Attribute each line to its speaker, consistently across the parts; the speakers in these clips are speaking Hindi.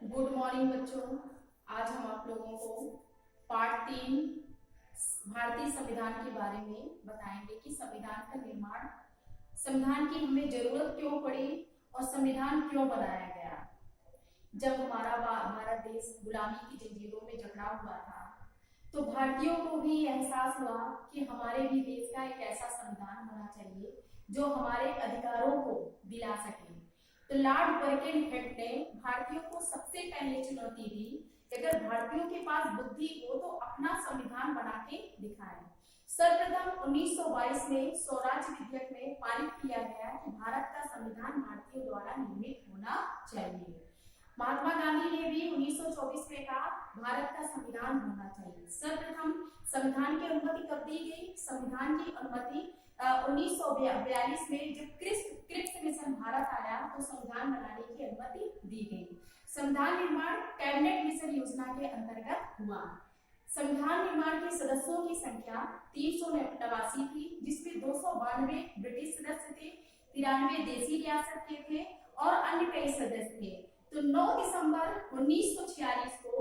Speaker 1: गुड मॉर्निंग बच्चों। आज हम आप लोगों को पार्ट 3 भारतीय संविधान के बारे में बताएंगे कि संविधान की हमें जरूरत क्यों पड़ी और संविधान क्यों बनाया गया। जब हमारा भारत देश गुलामी की जंजीरों में जकड़ा हुआ था तो भारतीयों को भी एहसास हुआ कि हमारे भी देश का एक ऐसा संविधान होना चाहिए जो हमारे अधिकारों को दिला सके। तो लॉर्ड बर्किनहेड ने भारतीयों को सबसे पहले चुनौती दी कि अगर भारतीयों के पास बुद्धि हो तो अपना संविधान बना के दिखाएं। सर्वप्रथम 1922 में स्वराज्य विधेयक में पारित किया गया कि भारत का संविधान भारतीयों द्वारा निर्मित होना चाहिए। महात्मा गांधी ने भी 1924 में कहा भारत का संविधान होना चाहिए। सर्वप्रथम संविधान की अनुमति कब दी गई? संविधान की अनुमति 1942 में जब क्रिप्स मिशन भारत आया तो संविधान बनाने की अनुमति दी गई। संविधान निर्माण कैबिनेट मिशन योजना के अंतर्गत हुआ। संविधान निर्माण के सदस्यों की संख्या 389 थी, जिसमें 292 ब्रिटिश सदस्य थे, 93 देसी रियासत के थे और अन्य कई सदस्य थे। तो 9 दिसंबर 1946 को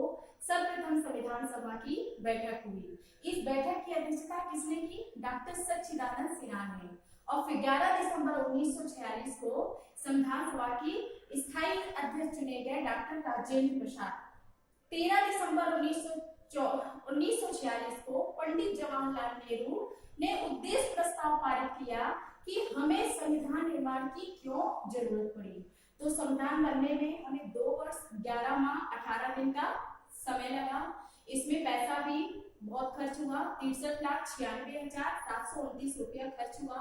Speaker 1: सर्वप्रथम संविधान सभा की बैठक हुई। इस बैठक की अध्यक्षता किसने की? डॉक्टर सच्चिदानंद सिन्हा ने। और फिर 11 दिसंबर 1946 को संविधान सभा की स्थायी अध्यक्ष चुने गए डॉक्टर राजेंद्र प्रसाद। 13 दिसंबर 1946 को पंडित जवाहरलाल नेहरू ने उद्देश्य प्रस्ताव पारित किया कि हमें संविधान निर्माण की क्यों जरूरत पड़ी। तो संविधान बनने में हमें 2 वर्ष 11 माह 18 दिन का समय लगा। इसमें पैसा भी बहुत खर्च हुआ, 63,96,729 रुपया खर्च हुआ।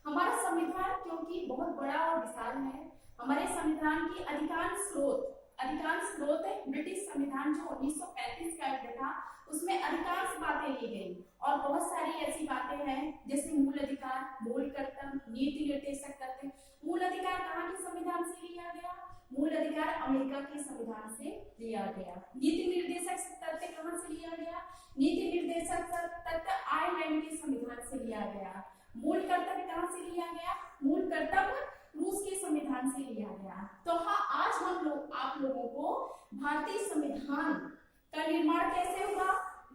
Speaker 1: हमारा संविधान क्योंकि बहुत बड़ा और विशाल है, हमारे संविधान की अधिकांश स्रोत ब्रिटिश संविधान जो 1935 का एक्ट था उसमें अधिकांश बातें ली गई और बहुत सारी ऐसी बातें हैं जैसे मूल अधिकार, मूल कर्तव्य, नीति निर्देशक तथ्य। मूल अधिकार कहाँ के संविधान से लिया गया? मूल अधिकार अमेरिका के संविधान से लिया गया। नीति निर्देशक तथ्य कहाँ से लिया गया? नीति निर्देशक तथ्य आयरलैंड के संविधान से लिया गया। मूल कर्तव्य कहाँ से लिया गया? मूल कर्तव्य रूस के संविधान से लिया गया। तो हाँ, आज हम लोग आप लोगों को भारतीय संविधान का निर्माण कैसे हुआ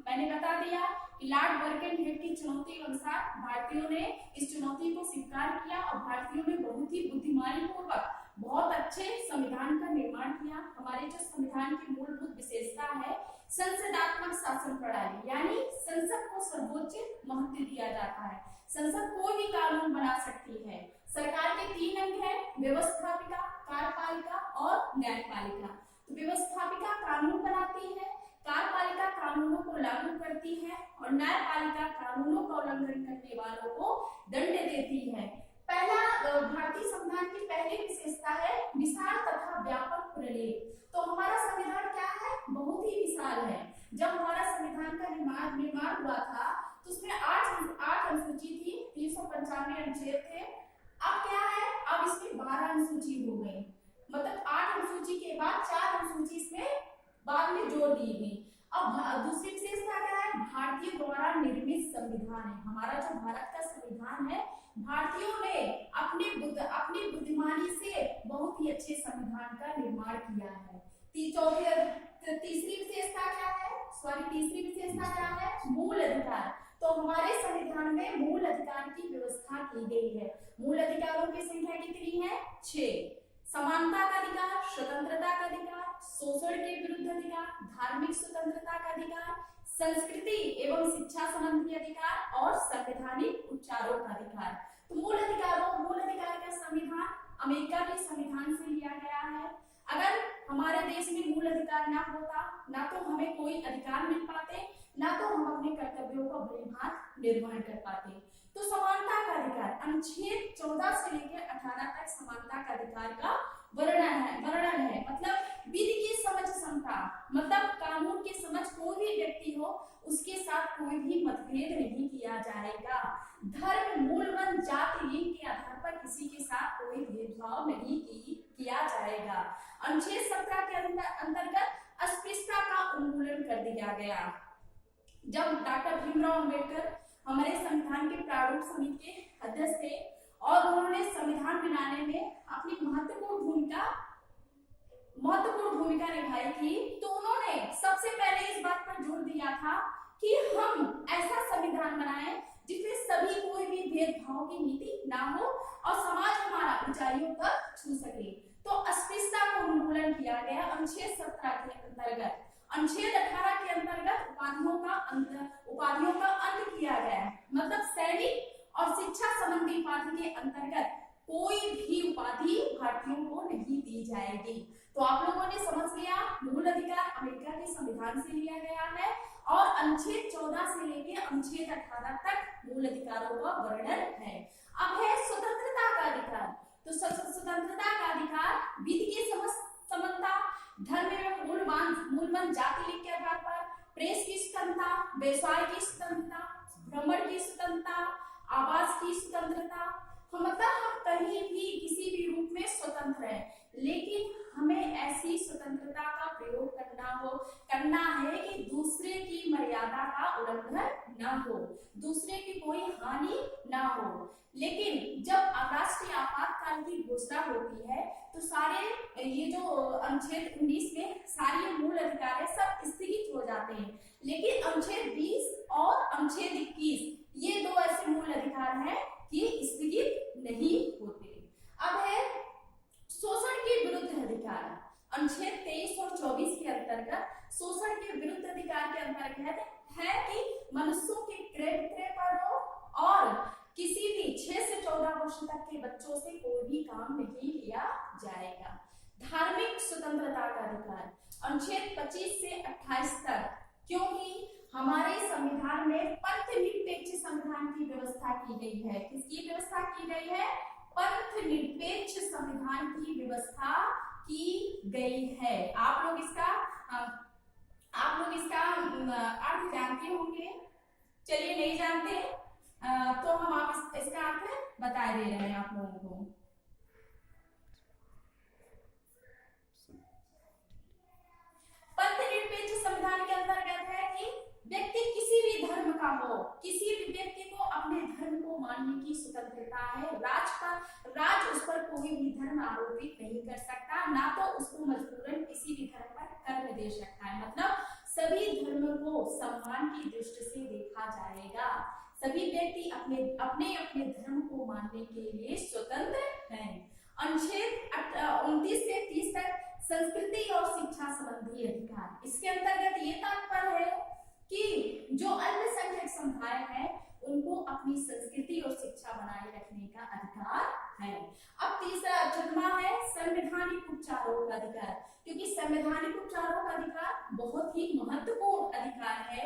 Speaker 1: मैंने बता दिया कि लॉर्ड बर्किनहेड की चुनौती के अनुसार भारतीयों ने इस चुनौती को स्वीकार किया और भारतीयों ने बहुत ही बुद्धिमानी पूर्वक बहुत अच्छे संविधान का निर्माण किया। हमारे जो संविधान की मूलभूत विशेषता है संसदात्मक शासन प्रणाली, यानी संसद को सर्वोच्च महत्व दिया जाता है। संसद कोई भी कानून बना सकती है। सरकार के 3 अंग हैं, व्यवस्थापिका, कार्यपालिका और न्यायपालिका। तो व्यवस्थापिका कानून बनाती है, कार्यपालिका कानूनों को लागू करती है और न्यायपालिका कानूनों का उल्लंघन करने वालों को दंड देती है। पहला भारतीय संविधान की पहली विशेषता है विशाल तथा व्यापक प्रलेप। तो हमारा संविधान क्या है? बहुत ही विशाल है। जब हमारा संविधान का निर्माण हुआ था तो उसमें 8 अनुसूची थी, 395 अनुच्छेद थे। अब क्या है? अब इसमें 12 अनुसूची हो गई, मतलब 8 अनुसूची के बाद 4 अनुसूची इसमें बाद में जोड़ दी गई। अब दूसरी विशेषता क्या है? भारतीय द्वारा निर्मित संविधान है। हमारा जो भारत का संविधान है, भारतीयों ने अपनी बुद्धिमानी से बहुत ही अच्छे संविधान का निर्माण किया है। तीसरी विशेषता क्या है? मूल अधिकार। तो हमारे संविधान में मूल अधिकार की व्यवस्था की गई है। मूल अधिकारों की संख्या कितनी है? 6। समानता का अधिकार, स्वतंत्रता का अधिकार, शोषण के विरुद्ध अधिकार, धार्मिक स्वतंत्रता का अधिकार, संस्कृति एवं शिक्षा संबंधी अधिकार और संवैधानिक उपचारों का अधिकार। तो मूल अधिकार का संविधान अमेरिका के संविधान से लिया गया है। अगर हमारे देश में मूल अधिकार ना होता, ना तो हमें कोई अधिकार मिल पाते, ना तो हम अपने कर्तव्यों का भलीभांति निर्वहन कर पाते। तो समानता का अधिकार अनुच्छेद 14 से लेकर 18 तक समानता का अधिकार का वर्णन है। मतलब विधि की समझ क्षमता, मतलब कानून की समझ कोई भी व्यक्ति हो उसके साथ कोई भी मतभेद नहीं किया जाएगा। धर्म, मूल, वंश, जाति, लिंग के आधार पर किसी के साथ कोई भेदभाव नहीं किया जाएगा। अनुच्छेद 17 के अंतर्गत अस्पृश्यता का उन्मूलन कर दिया गया। जब डॉक्टर भीमराव अंबेडकर हमारे संविधान के प्रारूप समिति के अध्यक्ष थे और उन्होंने संविधान बनाने में अपनी महत्वपूर्ण भूमिका भूमिका निभाई थी, तो उन्होंने सबसे पहले इस बात पर जोर दिया था कि हम ऐसा संविधान बनाएं जिसमें सभी कोई भी भेदभाव की नीति ना हो और समाज हमारा ऊंचाइयों तक छू सके। तो अस्पृश्यता को उन्मूलन किया गया अनुच्छेद 17 के अंतर्गत। अनुच्छेद 18 के अंतर्गत उपाधियों का अंत किया गया, मतलब सैनिक और शिक्षा संबंधी उपाधि के अंतर्गत कोई भी उपाधि भारतीयों को नहीं दी जाएगी। तो आप लोगों ने समझ लिया, मूल अधिकार अमेरिका के संविधान से लिया गया है और अनुच्छेद 14 से लेकर अनुच्छेद 18 तक मूल अधिकारों का वर्णन है। अब है स्वतंत्रता का अधिकार। तो स्वतंत्रता का अधिकार विधि की समानता, धर्म एवं मूलवान जाति लिंग के आधार पर, प्रेस की स्वतंत्रता, व्यवसाय की स्वतंत्रता, भ्रमण की स्वतंत्रता, आवास की स्वतंत्रता, मतलब हम कहीं भी किसी भी रूप में स्वतंत्र हैं, लेकिन हमें ऐसी स्वतंत्रता का प्रयोग करना है कि दूसरे की मर्यादा का उल्लंघन ना हो, दूसरे की कोई हानि ना हो। लेकिन जब राष्ट्रीय आपातकाल की घोषणा होती है तो सारे ये जो अनुच्छेद 19 में सारे मूल अधिकार है सब स्थगित हो जाते हैं, लेकिन अनुच्छेद 20 और अनुच्छेद 21 ये दो ऐसे मूल अधिकार हैं कि स्थगित नहीं होते। अब है शोषण के विरुद्ध अधिकार। अनुच्छेद 23 और 24 के अंतर्गत शोषण के विरुद्ध अधिकार के अंतर्गत है कि मनुष्यों के क्रय विक्रय पर रोक और किसी भी 6 से 14 वर्ष तक के बच्चों से कोई भी काम नहीं लिया जाएगा। धार्मिक स्वतंत्रता का अधिकार अनुच्छेद 25 से 28 तक, क्योंकि हमारे संविधान में पंथ निरपेक्ष संविधान की व्यवस्था की गई है। किसकी व्यवस्था की गई है? पंथ निरपेक्ष संविधान की व्यवस्था की गई है। आप लोग इसका अर्थ जानते होंगे। चलिए नहीं जानते तो हम आप इसका अर्थ बता दे रहे हैं आप लोगों को। पंथ निरपेक्ष संविधान के अंतर्गत है कि व्यक्ति किसी भी धर्म का हो, किसी भी व्यक्ति को अपने धर्म को मानने की स्वतंत्रता है। राज उस पर कोई भी धर्म आरोपित नहीं कर सकता, ना तो उसको मजबूरन किसी भी धर्म पर कर्म दे सकता है। मतलब सभी धर्म को सम्मान की दृष्टि से देखा जाएगा। सभी व्यक्ति अपने धर्म को मानने के लिए स्वतंत्र हैं। अनुच्छेद 29 से 30 तक संस्कृति और शिक्षा संबंधी अधिकार। इसके अंतर्गत ये तात्पर्य है कि जो अल्पसंख्यक समुदाय है उनको अपनी संस्कृति और शिक्षा बनाए रखने का अधिकार है। अब तीसरा चौथा है संवैधानिक उपचारों का अधिकार, क्योंकि संवैधानिक उपचारों का अधिकार बहुत ही महत्वपूर्ण अधिकार है।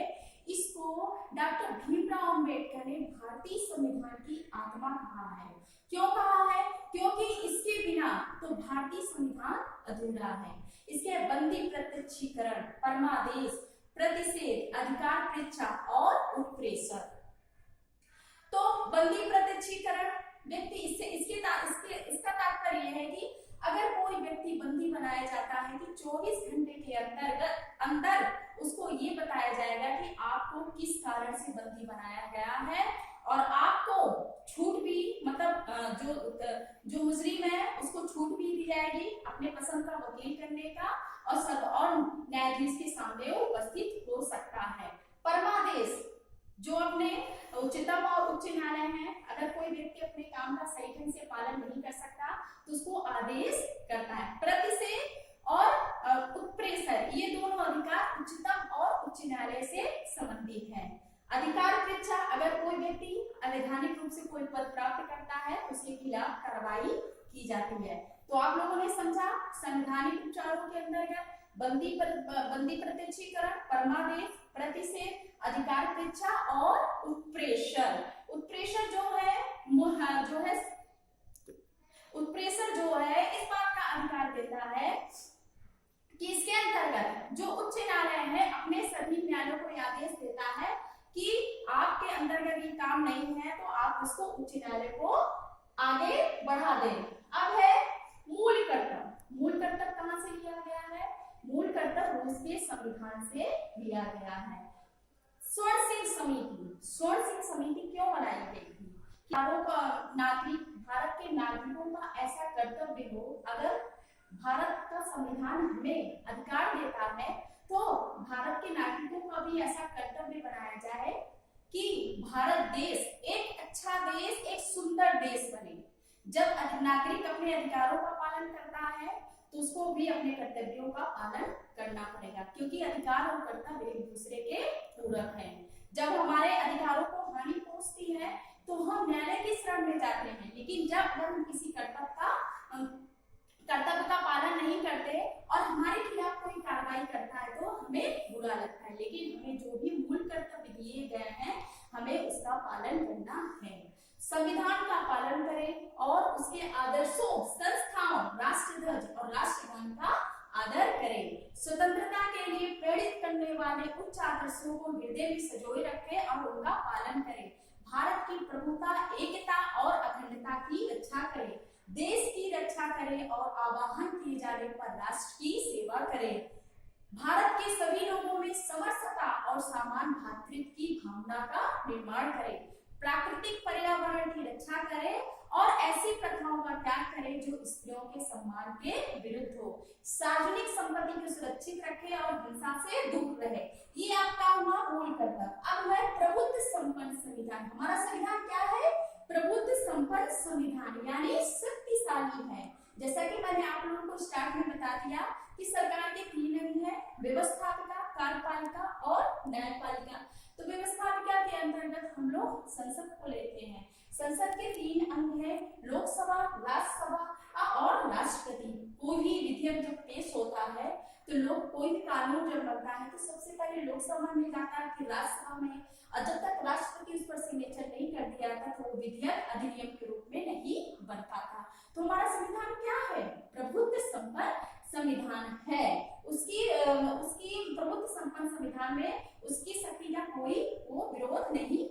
Speaker 1: इसको डॉक्टर भीमराव अंबेडकर ने भारतीय संविधान की आत्मा कहा है। क्यों कहा है? क्योंकि इसके बिना तो भारतीय संविधान अधूरा है। इसके बंदी प्रत्यक्षीकरण, परमादेश, प्रतिषेध, अधिकार परीक्षा और उत्प्रेषण। तो बंदी प्रत्यक्षीकरण व्यक्ति इसका तात्पर्य यह है कि अगर कोई व्यक्ति बंदी बनाया जाता है कि 24 घंटे के अंदर उसको ये बताया जाएगा कि आपको किस कारण से बंदी बनाया गया है और आपको छूट भी, मतलब जो मुजरिम है उसको छूट भी दी जाएगी अपने पसंद का वकील करने का और न्यायाधीश के सामने उपस्थित हो सकता है। परमादेश जो अपने उच्चतम और उच्च न्यायालय है, अगर कोई व्यक्ति अपने काम का सही ढंग से पालन नहीं कर सकता तो उसको आदेश करता है। प्रतिषेध और उत्प्रेषण ये दोनों अधिकार उच्चतम और उच्च न्यायालय से संबंधित है। अधिकार परीक्षा, अगर कोई व्यक्ति अवैधानिक रूप से कोई पद प्राप्त करता है उसके खिलाफ कार्रवाई की जाती है। तो आप लोगों ने समझा संवैधानिक उपचारों के अंतर्गत बंदी प्रत्यक्षीकरण, परमादेश, प्रतिषेध, अधिकार परीक्षा और उत्प्रेषण। उत्प्रेषण जो है इस बात का अधिकार देता है कि इसके अंतर्गत जो उच्च न्यायालय है अपने सभी न्यायालयों को आदेश देता है कि आपके अंतर्गत ये काम नहीं है तो आप उसको उच्च न्यायालय को आगे बढ़ा दें। अब है मूल कर्तव्य। मूल कर्तव्य कहां से लिया गया है? मूल कर्तव्य रूस के संविधान से लिया गया है। स्वर्ण सिंह समिति क्यों बनाई गई थी? भारत के नागरिकों का ऐसा कर्तव्य हो, अगर भारत का संविधान हमें अधिकार देता है, तो भारत के नागरिकों का भी ऐसा कर्तव्य बनाया जाए कि भारत देश एक अच्छा देश, एक सुंदर देश बने। जब नागरिक अपने अधिकारों का पालन करता है तो उसको भी अपने कर्तव्यों का पालन करना पड़ेगा, क्योंकि अधिकार और कर्तव्य एक दूसरे के पूरक हैं। जब हमारे अधिकारों को हानि पहुंचती है तो हम न्यायालय की शरण में जाते हैं, लेकिन जब हम किसी कर्तव्य का पालन नहीं करते और हमारे खिलाफ कोई कार्रवाई करता है तो हमें बुरा लगता है, लेकिन हमें जो भी मूल कर्तव्य दिए गए हैं हमें उसका पालन करना है। संविधान का पालन करें और उसके आदर्शों, संस्थाओं, राष्ट्रध्वज और राष्ट्रगान का आदर करें। स्वतंत्रता के लिए प्रेरित करने वाले उच्च आदर्शों को हृदय में संजोए रखें और उनका पालन करें। भारत की प्रभुता, एकता और अखंडता की रक्षा करें। देश की रक्षा करें और आह्वान किए जाने पर राष्ट्र की सेवा करें। भारत के सभी लोगों में समरसता और समान भातृत्व की भावना का निर्माण करें। प्राकृतिक पर्यावरण की रक्षा करें और ऐसी प्रथाओं का त्याग करें जो स्त्रियों के सम्मान के विरुद्ध हो। सार्वजनिक संपत्ति को सुरक्षित रखें और हिंसा से दूर रहे। ये आपका हुआ मूल कर्तव्य। अब है प्रबुद्ध संपन्न संविधान। हमारा संविधान क्या है? प्रबुद्ध संपन्न संविधान, यानी शक्तिशाली है। जैसा कि मैंने आप लोगों को स्टार्ट में बता दिया कि सरकार के 3 अंग है, व्यवस्थापिका, कार्यपालिका और न्यायपालिका। तो व्यवस्थापिका के अंतर्गत हम लोग संसद को लेते हैं। संसद के 3 अंग है, लोकसभा, राज्यसभा और राष्ट्रपति। कोई भी विधेयक जब पेश होता है तो लोग कोई भी कानून जब बनता है तो सबसे पहले लोकसभा में जाता है, फिर राज्यसभा में, और जब तक राष्ट्रपति उस पर सिग्नेचर नहीं कर दिया था तो वो विधेयक अधिनियम के रूप में नहीं बन पाता। तो हमारा संविधान क्या है? प्रबुद्ध संपन्न संविधान है। उसकी प्रबुद्ध संपन्न संविधान में उसकी शक्ति का कोई वो विरोध नहीं